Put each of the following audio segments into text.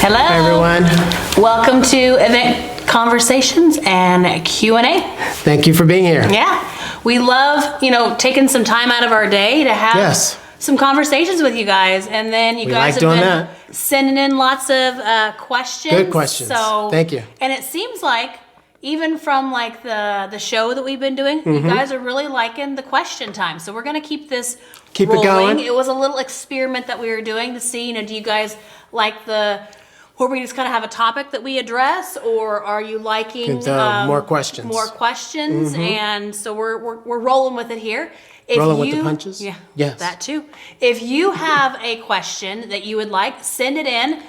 Hello. Hi, everyone. Welcome to Event Conversations and Q&A. Thank you for being here. Yeah. We love, taking some time out of our day to have some conversations with you guys. And then you guys have been sending in lots of questions. Good questions. So, thank you. And it seems like even from like the show that we've been doing, you guys are really liking the question time. So we're going to keep this rolling. It going. It was a little experiment that we were doing to see, do you guys like where we just kind of have a topic that we address, or are you liking more questions? More questions, and so we're rolling with it here. Rolling with the punches? Yeah, yes. That too. If you have a question that you would like, send it in.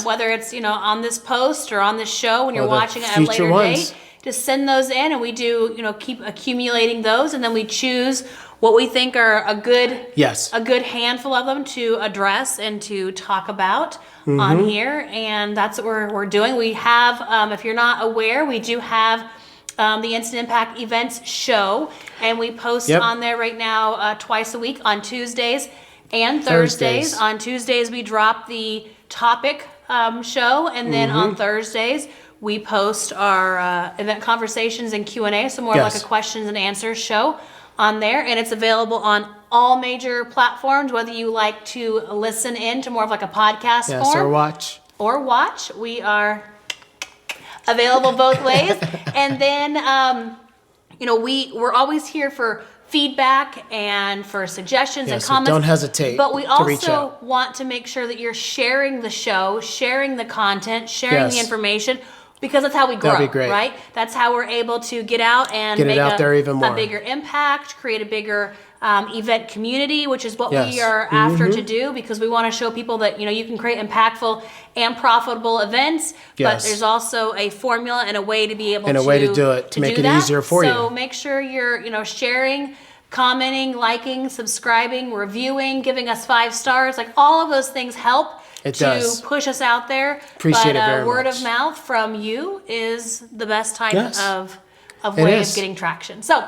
Whether it's on this post or on this show when you're watching it at a later date, just send those in, and we do keep accumulating those, and then we choose what we think are a good handful of them to address and to talk about on here, and that's what we're doing. We have, if you're not aware, we do have the Instant Impact Events show, and we post on there right now twice a week on Tuesdays and Thursdays. On Tuesdays we drop the topic show, and then on Thursdays we post our event conversations and Q&A, so more like a questions and answers show on there, and it's available on all major platforms, whether you like to listen in to more of like a podcast form or watch. We are available both ways. And then we're always here for feedback and for suggestions and comments. So don't hesitate. But we also want to make sure that you're sharing the show, sharing the content, sharing the information, because that's how we grow. That'd be great. Right? That's how we're able to get out and make a bigger impact, create a bigger event community, which is what we are after to do, because we want to show people that you can create impactful and profitable events, but there's also a formula and a way to be able to do it, to make it easier for you. So make sure you're sharing, commenting, liking, subscribing, reviewing, giving us 5 stars. Like all of those things help to push us out there. Appreciate it very much. Word of mouth from you is the best type of way of getting traction. So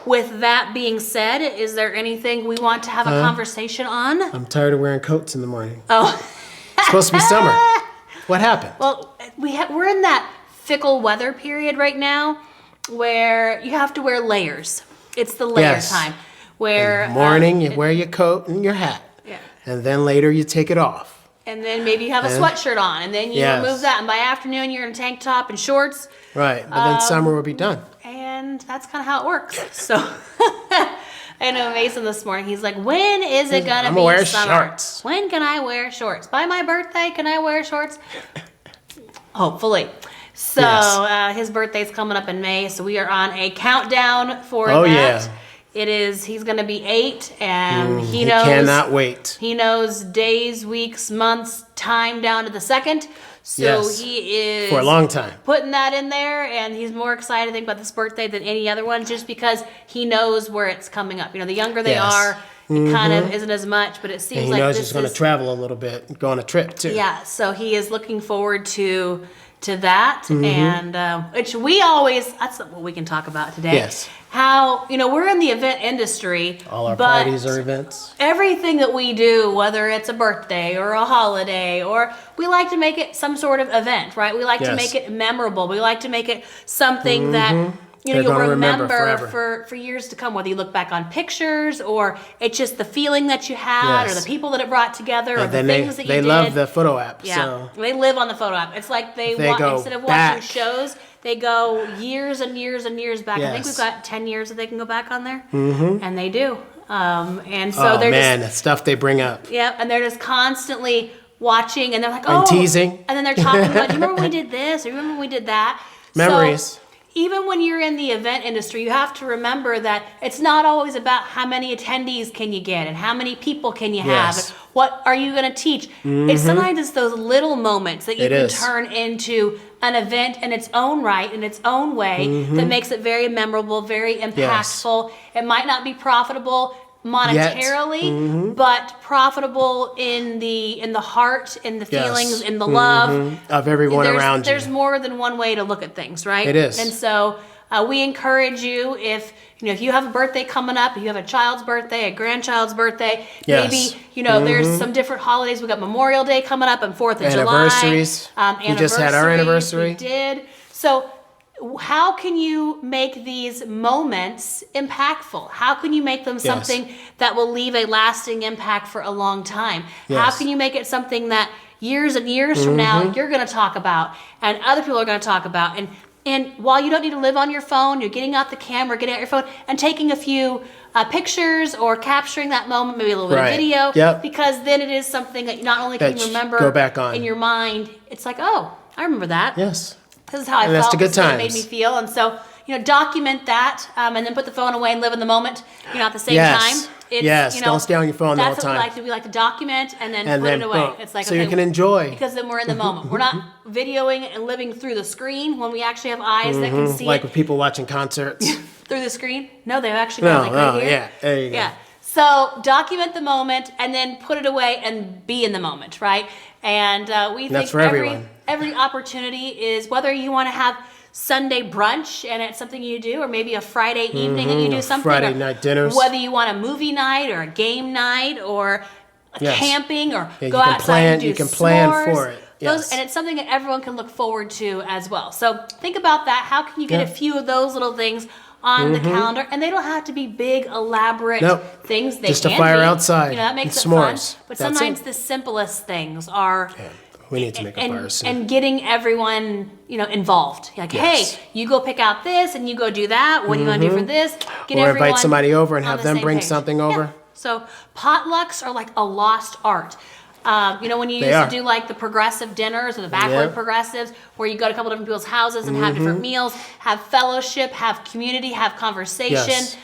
with that being said, is there anything we want to have a conversation on? I'm tired of wearing coats in the morning. Oh. It's supposed to be summer. What happened? Well, we're in that fickle weather period right now where you have to wear layers. It's the layer time. Where in the morning you wear your coat and your hat. Yeah. And then later you take it off. And then maybe you have a sweatshirt on, and then you remove that, and by afternoon you're in a tank top and shorts. Right, but then summer will be done. And that's kind of how it works. So I know Mason this morning, he's like, when is it going to be wear summer? Shorts. When can I wear shorts? By my birthday, can I wear shorts? Hopefully. So his birthday's coming up in May, so we are on a countdown for that. Yeah. He's going to be 8, and he knows. Cannot wait. He knows days, weeks, months, time down to the second. So he is for a long time putting that in there, and he's more excited, I think, about this birthday than any other one, just because he knows where it's coming up. The younger they are, it kind of isn't as much, but it seems like he knows he's going to travel a little bit and go on a trip too. Yeah, so he is looking forward to that, and which that's what we can talk about today. Yes. How, we're in the event industry. All our parties are events. Everything that we do, whether it's a birthday or a holiday, or we like to make it some sort of event, right? We like to make it memorable. We like to make it something that you'll remember for years to come, whether you look back on pictures or it's just the feeling that you had or the people that it brought together or the things that you did. They love the photo app. Yeah, so they live on the photo app. It's like instead of watching shows, they go years and years and years back. I think we've got 10 years that they can go back on there, and they do. And so the stuff they bring up. Yeah, and they're just constantly watching, and they're like, and teasing. And then they're talking about, do you remember when we did this? Or you remember when we did that? Memories. So, even when you're in the event industry, you have to remember that it's not always about how many attendees can you get and how many people can you have. And what are you going to teach? Sometimes it's those little moments that you can turn into an event in its own right, in its own way, that makes it very memorable, very impactful. It might not be profitable monetarily, but profitable in the heart, in the feelings, in the love of everyone around you. There's more than one way to look at things, right? It is. And so we encourage you, if you have a birthday coming up, if you have a child's birthday, a grandchild's birthday, maybe there's some different holidays. We got Memorial Day coming up and 4th of July. Anniversaries. We just had our anniversary. We did. So how can you make these moments impactful? How can you make them something that will leave a lasting impact for a long time? How can you make it something that years and years from now you're going to talk about and other people are going to talk about? And while you don't need to live on your phone, you're getting out the camera, getting out your phone and taking a few pictures or capturing that moment, maybe a little bit of video, because then it is something that not only can you remember go back on in your mind, it's like, oh, I remember that. Yes. This is how I felt. That's the good times. It made me feel. And so, document that and then put the phone away and live in the moment, at the same time. It's, don't stay on your phone the whole time. That's what we like to document and then put it away. It's like, so you can enjoy. Because then we're in the moment. We're not videoing and living through the screen when we actually have eyes that can see like with people watching concerts. Through the screen? No, they've actually got right here. Yeah, there you go. Yeah. So document the moment and then put it away and be in the moment, right? And we think that's for everyone. Every opportunity is, whether you want to have Sunday brunch and it's something you do, or maybe a Friday evening and you do something. Friday night dinners. Whether you want a movie night or a game night or camping or go outside and do you can plan s'mores. for it. Yes. And it's something that everyone can look forward to as well. So think about that. How can you get a few of those little things on the calendar? And they don't have to be big, elaborate things. They just can a fire be. outside. That makes it s'mores. fun. But sometimes the simplest things are... We need to make a fire soon. And getting everyone, involved. Like, hey, you go pick out this and you go do that. What are you going to do for this? Or invite somebody over and have them bring something over. Yeah. So potlucks are like a lost art. When you used to do like the progressive dinners or the backward progressives, where you go to a couple different people's houses and have different meals, have fellowship, have community, have conversation.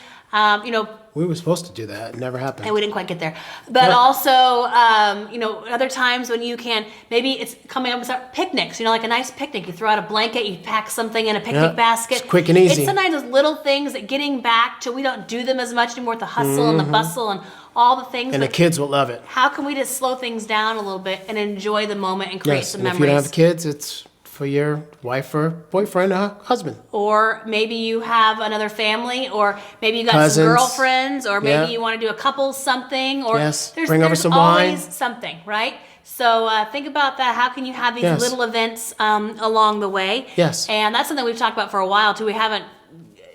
We were supposed to do that. It never happened. And we didn't quite get there. But also, other times when you can, maybe it's coming up with picnics, like a nice picnic. You throw out a blanket, you pack something in a picnic basket. It's quick and easy. It's sometimes those little things that getting back to, we don't do them as much anymore with the hustle and the bustle and all the things. And the kids will love it. How can we just slow things down a little bit and enjoy the moment and create some memories? If you don't have kids, it's for your wife or boyfriend or husband. Or maybe you have another family, or maybe you got some girlfriends, or maybe you want to do a couple something, or bring over some wine. Always something, right? So think about that. How can you have these little events along the way? Yes. And that's something we've talked about for a while too. We haven't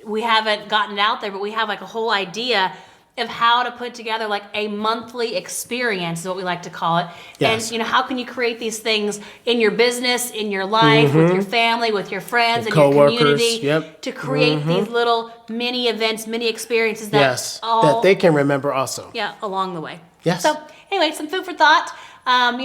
gotten it out there, but we have like a whole idea of how to put together like a monthly experience is what we like to call it. Yes. And how can you create these things in your business, in your life, with your family, with your friends, and your community, to create these little mini events, mini experiences that that they can remember also. Yeah, along the way. Yes. So anyway, some food for thought. On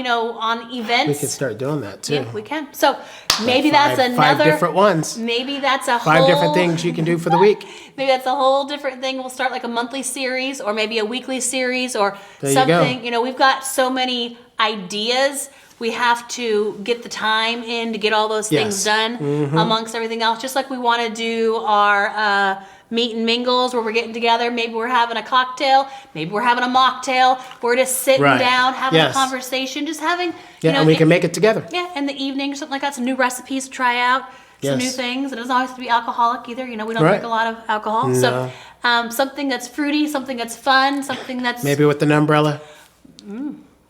events. We can start doing that too. Yeah, we can. So maybe that's another 5 different ones. Maybe that's a 5 different things you can do for the week. Maybe that's a whole different thing. We'll start like a monthly series, or maybe a weekly series, or there something. You go. We've got so many ideas. We have to get the time in to get all those things done amongst everything else. Just like we want to do our meet and mingles where we're getting together. Maybe we're having a cocktail. Maybe we're having a mocktail. We're just sitting down, having a conversation, just having, and we can make it together. Yeah, in the evening or something like that. Some new recipes to try out. Some new things. It doesn't always have to be alcoholic either. We don't drink a lot of alcohol. No. So something that's fruity, something that's fun, something that's... Maybe with an umbrella.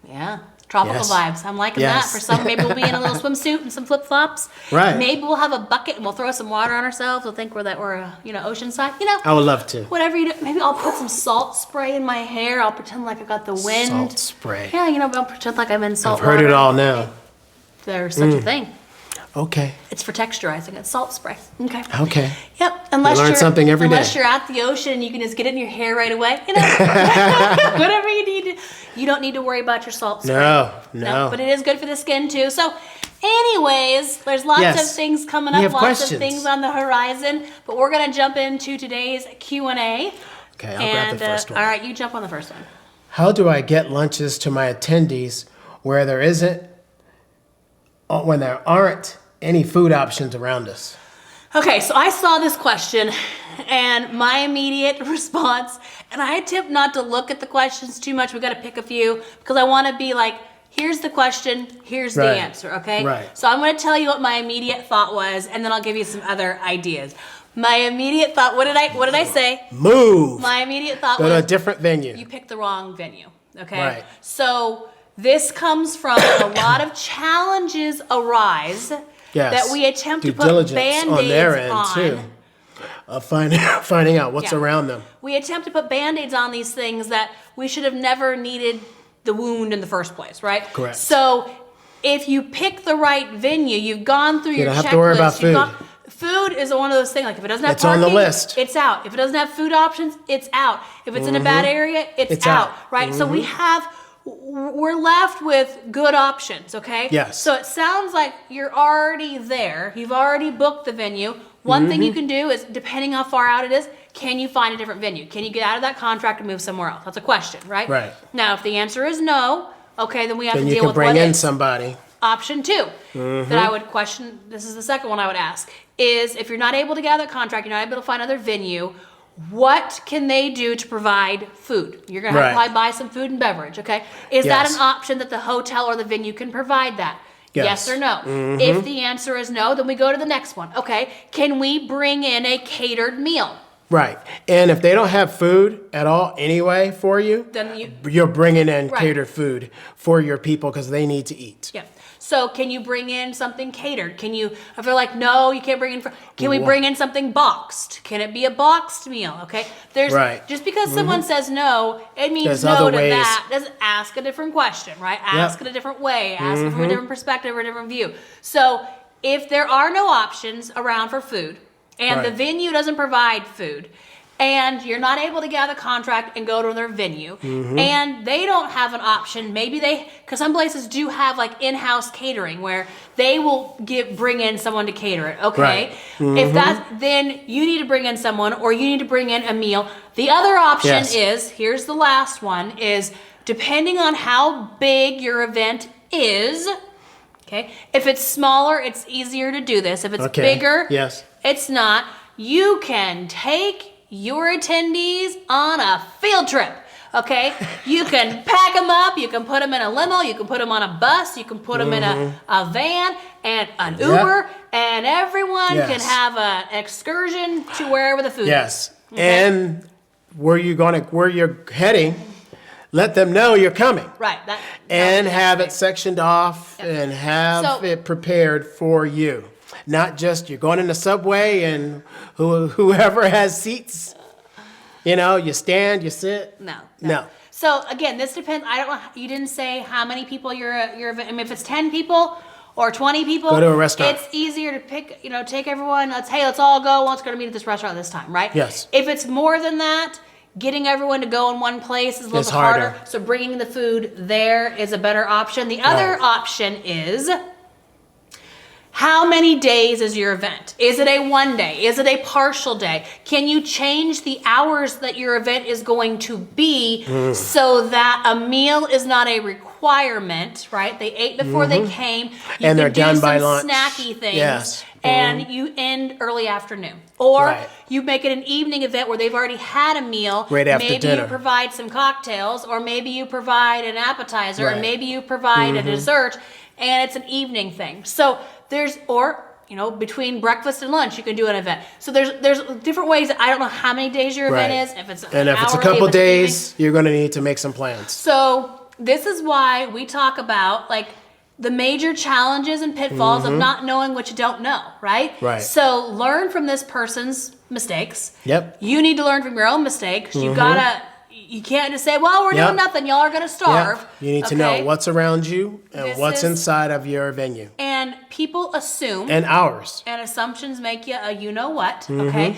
Yeah. Tropical vibes. I'm liking that. For some, maybe we'll be in a little swimsuit and some flip-flops. Right. Maybe we'll have a bucket and we'll throw some water on ourselves. We'll think we're oceanside. I would love to. Whatever you do. Maybe I'll put some salt spray in my hair. I'll pretend like I got the wind. Salt spray. Yeah, I'll pretend like I'm in salt water. I've heard it all now. There's such a thing. Okay. It's for texturizing. It's salt spray. Okay. Okay. Yep. You learn something every day. Unless you're at the ocean and you can just get it in your hair right away. Whatever you need to. You don't need to worry about your salt spray. No. But it is good for the skin too. So anyways, there's lots of things coming up. Lots of things on the horizon. But we're going to jump into today's Q&A. Okay, I'll grab the first one. All right, you jump on the first one. How do I get lunches to my attendees when there aren't any food options around us? Okay, so I saw this question and my immediate response, and I attempt not to look at the questions too much. We got to pick a few because I want to be like, here's the question, here's the answer, okay? Right. So I'm going to tell you what my immediate thought was, and then I'll give you some other ideas. My immediate thought, what did I say? Move. My immediate thought Go was to a different venue. you picked the wrong venue. Okay. Right. So this comes from a lot of challenges arise that we attempt to put Band-Aids on. Too. Finding out what's around them. We attempt to put Band-Aids on these things that we should have never needed the wound in the first place, right? Correct. So if you pick the right venue, you've gone through your checklist. You don't have to worry about food. Food is one of those things, like if it doesn't have it's parking, on the list. It's out. If it doesn't have food options, it's out. If it's in a bad area, it's out, right? So we're left with good options, okay? Yes. So it sounds like you're already there. You've already booked the venue. One thing you can do is, depending how far out it is, can you find a different venue? Can you get out of that contract and move somewhere else? That's a question, right? Right. Now, if the answer is no, okay, then we have to deal with what Then you can bring in somebody. Option 2 that I would question, this is the second one I would ask, is if you're not able to get out of that contract, you're not able to find another venue, what can they do to provide food? You're going to have to probably buy some food and beverage, okay? Is that an option that the hotel or the venue can provide that? Yes or no? If the answer is no, then we go to the next one. Okay, can we bring in a catered meal? Right. And if they don't have food at all anyway for you, then you're bringing in catered food for your people because they need to eat. Yeah. So can you bring in something catered? Can you, if they're like, no, you can't bring in, can we bring in something boxed? Can it be a boxed meal? Okay. There's just because someone says no, it means There's no other to ways. that. Doesn't ask a different question, right? Ask it a different way. Ask it from a different perspective or a different view. So if there are no options around for food and the venue doesn't provide food, and you're not able to get out of the contract and go to their venue, and they don't have an option, maybe because some places do have like in-house catering where they will bring in someone to cater it, okay? If then you need to bring in someone or you need to bring in a meal. The other option is, here's the last one, is depending on how big your event is, okay? If it's smaller, it's easier to do this. If it's bigger, it's not. You can take your attendees on a field trip, okay? You can pack them up, you can put them in a limo, you can put them on a bus, you can put them in a van and an Uber, and everyone can have an excursion to wherever the food is. Okay? And where you're heading, let them know you're coming. Right. And have it sectioned off and have it prepared for you. Not just you're going in the subway and whoever has seats, you stand, you sit. No. So again, this depends. I don't know. You didn't say how many people you're. I mean, if it's 10 people or 20 people, go to a restaurant. It's easier to pick. Take everyone. Let's all go. Let's go to meet at this restaurant this time, right? Yes. If it's more than that, getting everyone to go in one place is a little bit harder. So bringing the food there is a better option. The other option is, how many days is your event? Is it a 1 day? Is it a partial day? Can you change the hours that your event is going to be so that a meal is not a requirement, right? They ate before they came. And they're done by lunch. You can do some snacky things. And you end early afternoon. Or you make it an evening event where they've already had a meal. Right after dinner. Maybe you provide some cocktails, or maybe you provide an appetizer, or maybe you provide a dessert, and it's an evening thing. So between breakfast and lunch, you can do an event. So there's different ways. I don't know how many days your event is. If it's a couple days, you're going to need to make some plans. So this is why we talk about the major challenges and pitfalls of not knowing what you don't know, right? Right. So learn from this person's mistakes. Yep. You need to learn from your own mistakes. You can't just say, well, we're doing nothing. Y'all are going to starve. Yep. You need to know what's around you and what's inside of your venue. And people assume. And ours. And assumptions make you a you-know-what, okay?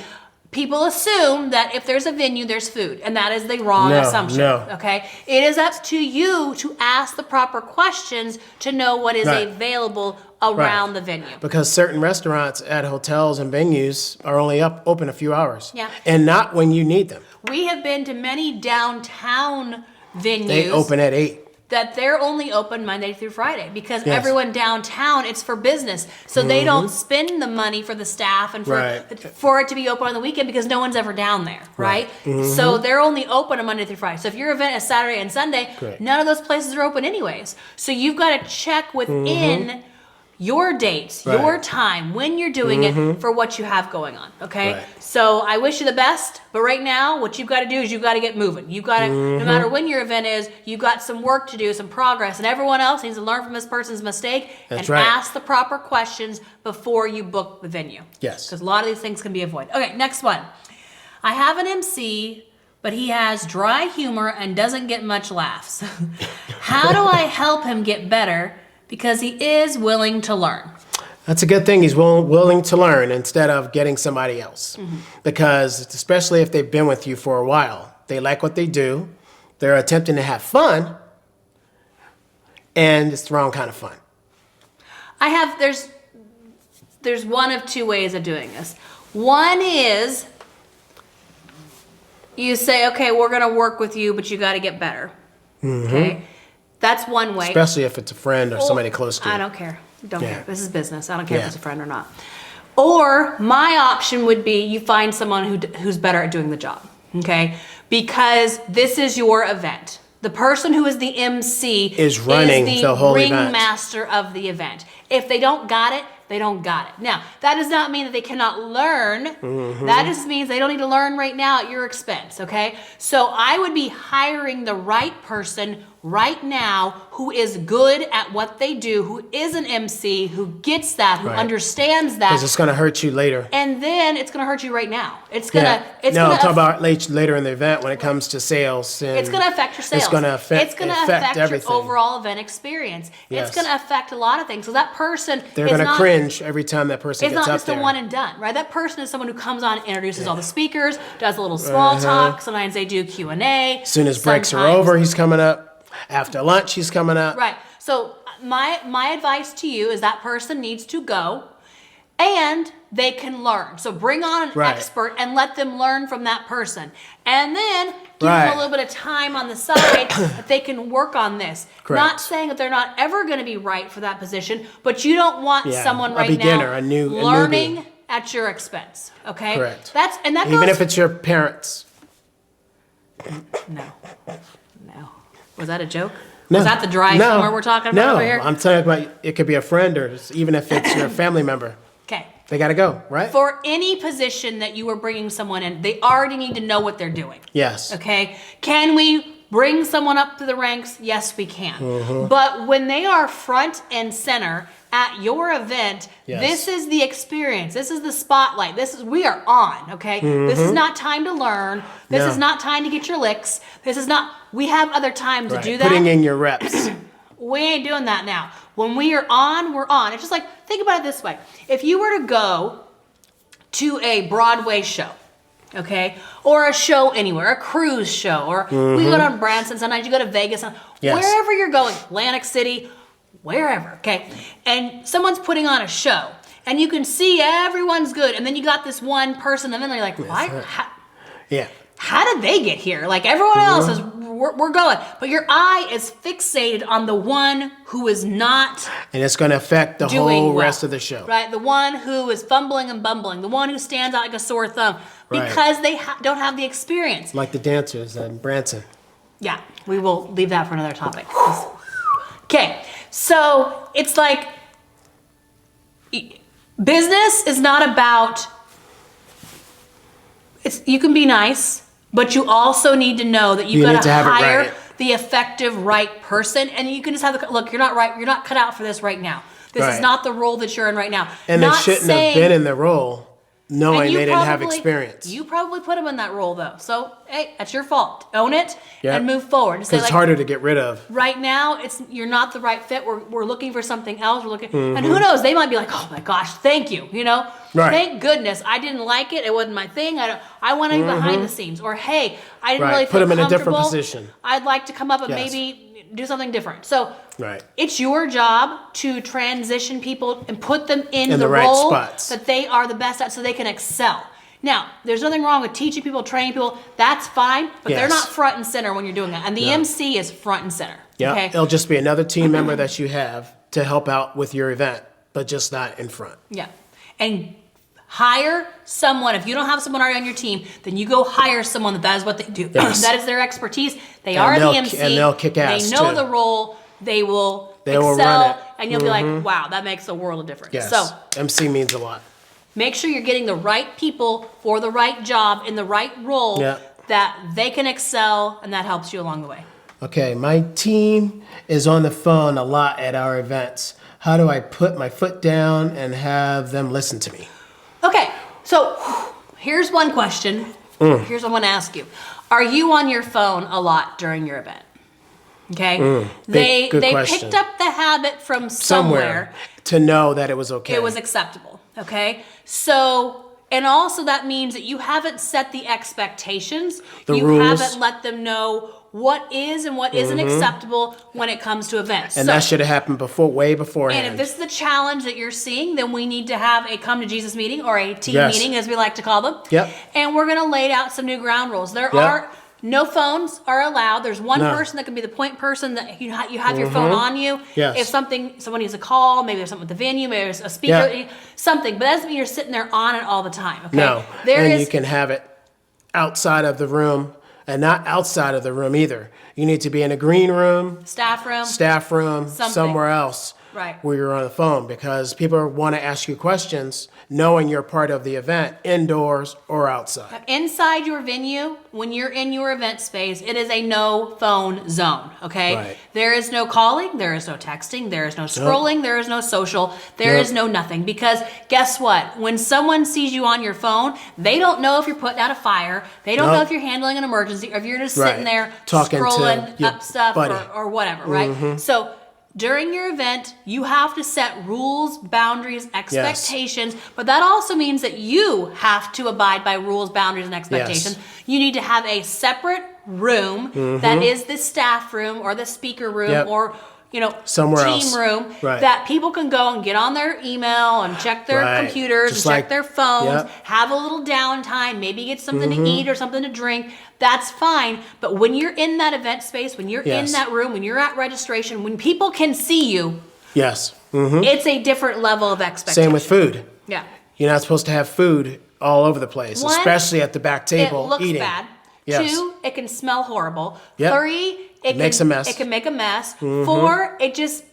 People assume that if there's a venue, there's food. And that is the wrong assumption, okay? It is up to you to ask the proper questions to know what is available around the venue. Because certain restaurants at hotels and venues are only open a few hours. Yeah. And not when you need them. We have been to many downtown venues. They open at 8. That they're only open Monday through Friday because everyone downtown, it's for business. So they don't spend the money for the staff and for it to be open on the weekend because no one's ever down there, right? So they're only open on Monday through Friday. So if your event is Saturday and Sunday, none of those places are open anyways. So you've got to check within your dates, your time, when you're doing it for what you have going on, okay? Right. So I wish you the best, but right now, what you've got to do is you've got to get moving. You've got to, no matter when your event is, you've got some work to do, some progress, and everyone else needs to learn from this person's mistake and ask the proper questions before you book the venue. Yes. Because a lot of these things can be avoided. Okay, next one. I have an MC, but he has dry humor and doesn't get much laughs. How do I help him get better? Because he is willing to learn. That's a good thing. He's willing to learn instead of getting somebody else. Because especially if they've been with you for a while, they like what they do. They're attempting to have fun, and it's the wrong kind of fun. There's one of two ways of doing this. One is you say, okay, we're going to work with you, but you got to get better. Okay. That's one way. Especially if it's a friend or somebody close to you. I don't care. Don't care. This is business. I don't care if it's a friend or not. Or my option would be you find someone who's better at doing the job. Okay? Because this is your event. The person who is the MC is running the whole event. Ringmaster of the event. If they don't got it, they don't got it. Now, that does not mean that they cannot learn. That just means they don't need to learn right now at your expense, okay? So I would be hiring the right person right now who is good at what they do, who is an MC, who gets that, who understands that. Because it's going to hurt you later. And then it's going to hurt you right now. It's going to... No, talk about later in the event when it comes to sales. And it's going to affect your sales. It's going to affect everything. Your overall event experience. Yes. It's going to affect a lot of things. So that person They're going to cringe every time that person gets up there. It's not just a one and done, right? That person is someone who comes on, introduces all the speakers, does a little small talk. Sometimes they do Q&A. As soon as breaks are over, he's coming up. After lunch, he's coming up. Right. So my advice to you is that person needs to go and they can learn. So bring on an expert and let them learn from that person. And then give them a little bit of time on the side that they can work on this. Correct. Not saying that they're not ever going to be right for that position, but you don't want someone right now learning at your expense. Okay? Correct. Even if it's your parents. No. Was that a joke? No. Was that the dry humor we're talking about over here? No, I'm talking about it could be a friend or even if it's your family member. Okay. They got to go, right? For any position that you are bringing someone in, they already need to know what they're doing. Yes. Okay? Can we bring someone up through the ranks? Yes, we can. But when they are front and center at your event, this is the experience. This is the spotlight. We are on, okay? This is not time to learn. This is not time to get your licks. We have other time to do that. Putting in your reps. We ain't doing that now. When we are on, we're on. It's just like, think about it this way. If you were to go to a Broadway show, okay, or a show anywhere, a cruise show, or we go down to Branson, sometimes you go to Vegas, wherever you're going, Atlantic City, wherever, okay, and someone's putting on a show, and you can see everyone's good, and then you got this one person, and then they're like, why? How did they get here? Like everyone else is, we're going. But your eye is fixated on the one who is not. And it's going to affect the whole rest of the show. Right. The one who is fumbling and bumbling. The one who stands out like a sore thumb. Because they don't have the experience. Like the dancers in Branson. Yeah. We will leave that for another topic. Okay. So it's like business is not about. You can be nice, but you also need to know that you've got to hire the effective right person, and you can just have look. You're not right. You're not cut out for this right now. This is not the role that you're in right now. And they shouldn't have been in the role knowing they didn't have experience. You probably put them in that role though. So hey, that's your fault. Own it and move forward. Because it's harder to get rid of. Right now, you're not the right fit. We're looking for something else. We're looking, and who knows? They might be like, oh my gosh, thank you. You know, thank goodness I didn't like it. It wasn't my thing. I want to be behind the scenes. Or hey, I didn't really feel put them in a comfortable. different position. I'd like to come up and maybe do something different. So it's your job to transition people and put them in the role that they are the best at, so they can excel. Now, there's nothing wrong with teaching people, training people. That's fine, but they're not front and center when you're doing that. And the MC is front and center. Yeah, okay? It'll just be another team member that you have to help out with your event, but just not in front. Yeah, and hire someone. If you don't have someone already on your team, then you go hire someone that is what they do. Yes. That is their expertise. They are the MC. And they'll kick ass They know too. the role. They will excel, run it. and you'll be like, wow, that makes a world of difference. Yes. So MC means a lot. make sure you're getting the right people for the right job in the right role that they can excel, and that helps you along the way. Okay, my team is on the phone a lot at our events. How do I put my foot down and have them listen to me? Okay, so here's one question. Here's what I want to ask you. Are you on your phone a lot during your event? Okay, they picked up the habit from somewhere to know that it was okay. It was acceptable. Okay, so and also that means that you haven't set the expectations. The rules. Haven't let them know what is and what isn't acceptable when it comes to events. And that should have happened way beforehand. And if this is the challenge that you're seeing, then we need to have a come to Jesus meeting or a team meeting, as we like to call them. Yep. And we're going to lay out some new ground rules. There are no phones are allowed. There's one person that can be the point person that you have your phone on you. Yes. If someone needs a call, maybe there's something with the venue, maybe there's a speaker, something. But that doesn't mean you're sitting there on it all the time. Okay? No. You can have it outside of the room and not outside of the room either. You need to be in a green room, staff room, somewhere else. Right. Where you're on the phone, because people want to ask you questions knowing you're part of the event, indoors or outside. Inside your venue, when you're in your event space, it is a no phone zone, okay? Right. There is no calling, there is no texting, there is no scrolling, there is no social, there is no nothing. Because guess what? When someone sees you on your phone, they don't know if you're putting out a fire, they don't know if you're handling an emergency, or if you're just sitting there talking scrolling to up stuff or whatever, right? So during your event, you have to set rules, boundaries, expectations, but that also means that you have to abide by rules, boundaries, and expectations. You need to have a separate room that is the staff room or the speaker room or somewhere team else. room that people can go and get on their email and check their computers and check their phones, have a little downtime, maybe get something to eat or something to drink. That's fine. But when you're in that event space, when you're in that room, when you're at registration, when people can see you, it's a different level of expectation. Same with food. Yeah. You're not supposed to have food all over the place, especially at the back table. It looks eating. bad. Yes. 2, it can smell horrible. Yep. 3, it makes a mess. It can make a mess. 4, it just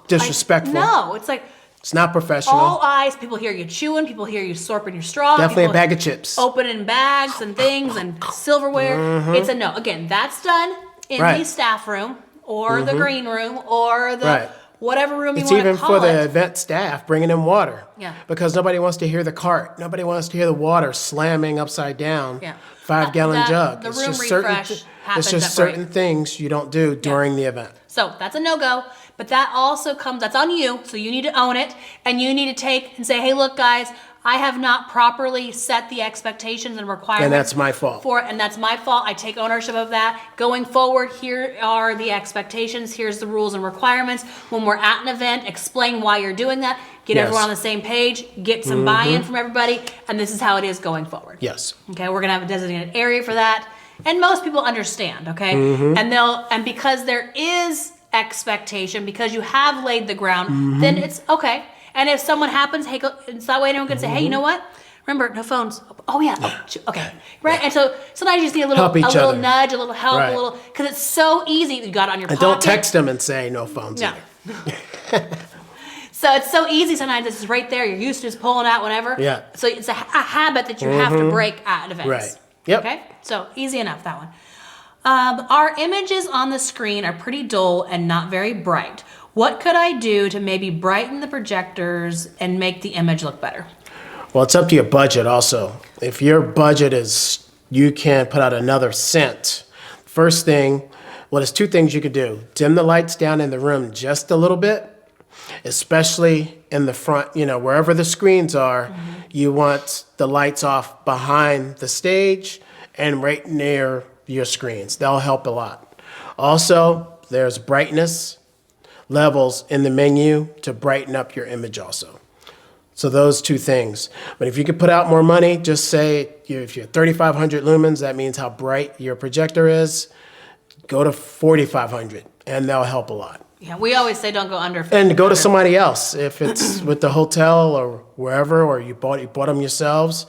disrespectful. No, it's like it's not professional. All eyes. People hear you chewing. People hear you slurping your straw. Definitely people a bag of chips. Opening bags and things and silverware. It's a no. Again, that's done in the staff room or the green room or the whatever room you want to call it. It's even for the event staff bringing in water. Yeah. Because nobody wants to hear the cart. Nobody wants to hear the water slamming upside down. Yeah. 5-gallon jug. The room refresh happens. It's just certain things you don't do during the event. So that's a no-go. But that also that's on you. So you need to own it. And you need to take and say, hey, look, guys, I have not properly set the expectations and requirements. And that's my fault. And that's my fault. I take ownership of that. Going forward, here are the expectations. Here's the rules and requirements. When we're at an event, explain why you're doing that. Get everyone on the same page. Get some buy-in from everybody. And this is how it is going forward. Yes. Okay, we're going to have a designated area for that. And most people understand, okay? And because there is expectation, because you have laid the ground, then it's okay. And if someone happens, hey, it's that way anyone can say, hey, you know what? Remember, no phones. Oh, yeah. Oh, okay. Right? And so sometimes you just need a little nudge, a little help, a little, because it's so easy. You got it on your pocket. And don't text them and say no phones either. So it's so easy sometimes. It's just right there. You're used to just pulling out whenever. Yeah. So it's a habit that you have to break at events. Right. Yep. Okay? So easy enough, that one. Our images on the screen are pretty dull and not very bright. What could I do to maybe brighten the projectors and make the image look better? Well, it's up to your budget also. If your budget is, you can put out another cent. First thing, well, there's 2 things you could do. Dim the lights down in the room just a little bit, especially in the front, wherever the screens are, you want the lights off behind the stage and right near your screens. That'll help a lot. Also, there's brightness levels in the menu to brighten up your image also. So those 2 things. But if you could put out more money, just say if you're 3,500 lumens, that means how bright your projector is. Go to 4,500 and that'll help a lot. Yeah, we always say don't go under 50. And go to somebody else. If it's with the hotel or wherever, or you bought them yourselves,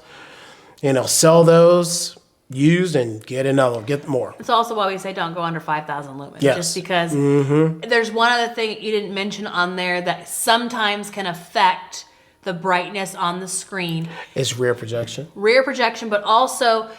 sell those used and get another one, get more. It's also why we say don't go under 5,000 lumens. Yes. Just because there's one other thing you didn't mention on there that sometimes can affect the brightness on the screen. It's rear projection. Rear projection, but also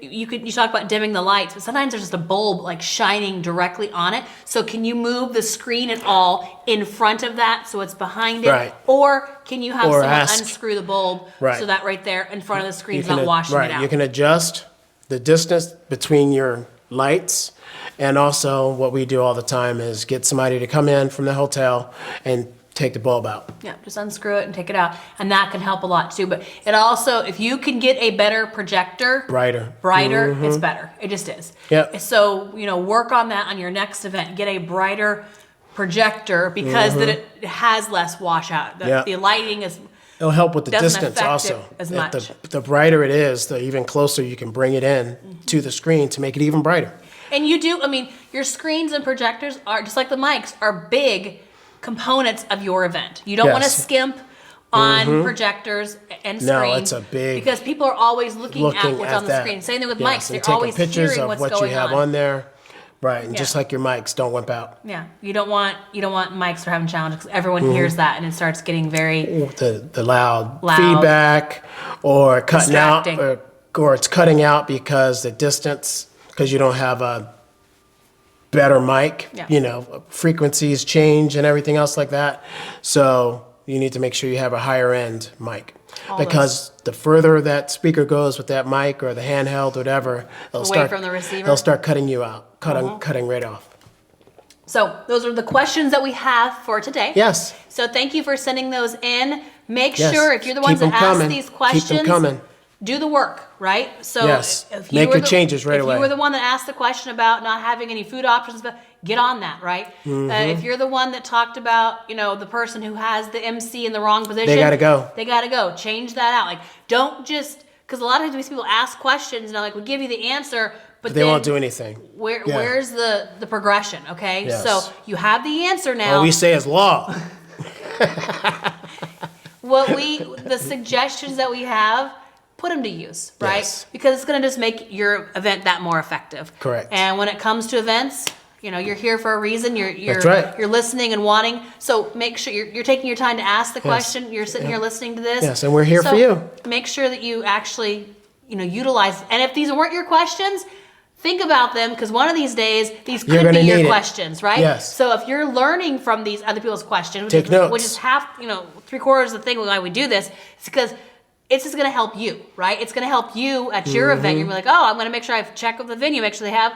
you talk about dimming the lights, but sometimes there's just a bulb like shining directly on it. So can you move the screen at all in front of that so it's behind it? Right. Or can you have someone unscrew the bulb so that right there in front of the screen is not washing it out? You can adjust the distance between your lights, and also what we do all the time is get somebody to come in from the hotel and take the bulb out. Yeah, just unscrew it and take it out, and that can help a lot too. But it also, if you can get a better projector, brighter, it's better. It just is. Yep. So work on that on your next event. Get a brighter projector because that it has less washout. The lighting is. It'll help with the distance also. As much. The brighter it is, the even closer you can bring it in to the screen to make it even brighter. And your screens and projectors are, just like the mics, are big components of your event. You don't want to skimp on projectors and screens. No, it's a big... Because people are always looking at what's on the screen. Same thing with mics. They're always pictures hearing of what's what going you have on there. Right, and just like your mics, don't wimp out. Yeah, you don't want mics for having challenges because everyone hears that and it starts getting very the loud feedback or cutting out, or it's cutting out because the distance, because you don't have a better mic. Frequencies change and everything else like that. So you need to make sure you have a higher end mic. Because the further that speaker goes with that mic or the handheld, whatever, away from the receiver, they'll start cutting you out, cutting right off. So those are the questions that we have for today. Yes. So thank you for sending those in. Make sure if you're the ones that ask these questions, keep them coming. Do the work, right? So make your changes right away. If you were the one that asked the question about not having any food options, get on that, right? If you're the one that talked about, the person who has the MC in the wrong position, they gotta go. They gotta go. Change that out. Like, don't just, because a lot of times people ask questions and we give you the answer, but they won't do anything. Where's the progression? Okay, so you have the answer now. All we say is law. The suggestions that we have, put them to use, right? Yes. Because it's going to just make your event that more effective. Correct. And when it comes to events, you're here for a reason. You're right. You're listening and wanting. So make sure you're taking your time to ask the question. You're sitting here listening to this. Yes, and we're here for you. Make sure that you actually, utilize. And if these weren't your questions, think about them, because one of these days these could be your questions, right? Yes. So if you're learning from these other people's questions, take notes. Which is half, 3/4 of the thing why we do this, it's because it's just going to help you, right? It's going to help you at your event. You're going to be like, I'm going to make sure I check with the venue, make sure they have,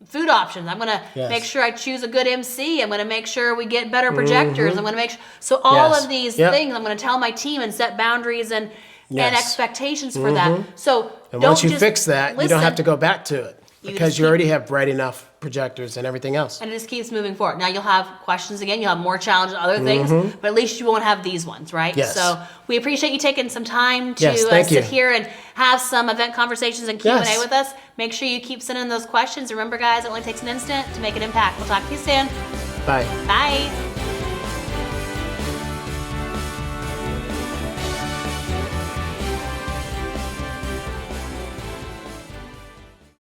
food options. I'm going to make sure I choose a good MC. I'm going to make sure we get better projectors. I'm going to make sure. So all of these things, I'm going to tell my team and set boundaries and expectations for that. So and once you fix that, you don't have to go back to it because you already have bright enough projectors and everything else. And it just keeps moving forward. Now you'll have questions again. You'll have more challenges, other things, but at least you won't have these ones, right? Yes. So we appreciate you taking some time to sit here and have some event conversations and Q&A with us. Make sure you keep sending those questions. Remember, guys, it only takes an instant to make an impact. We'll talk to you soon. Bye. Bye.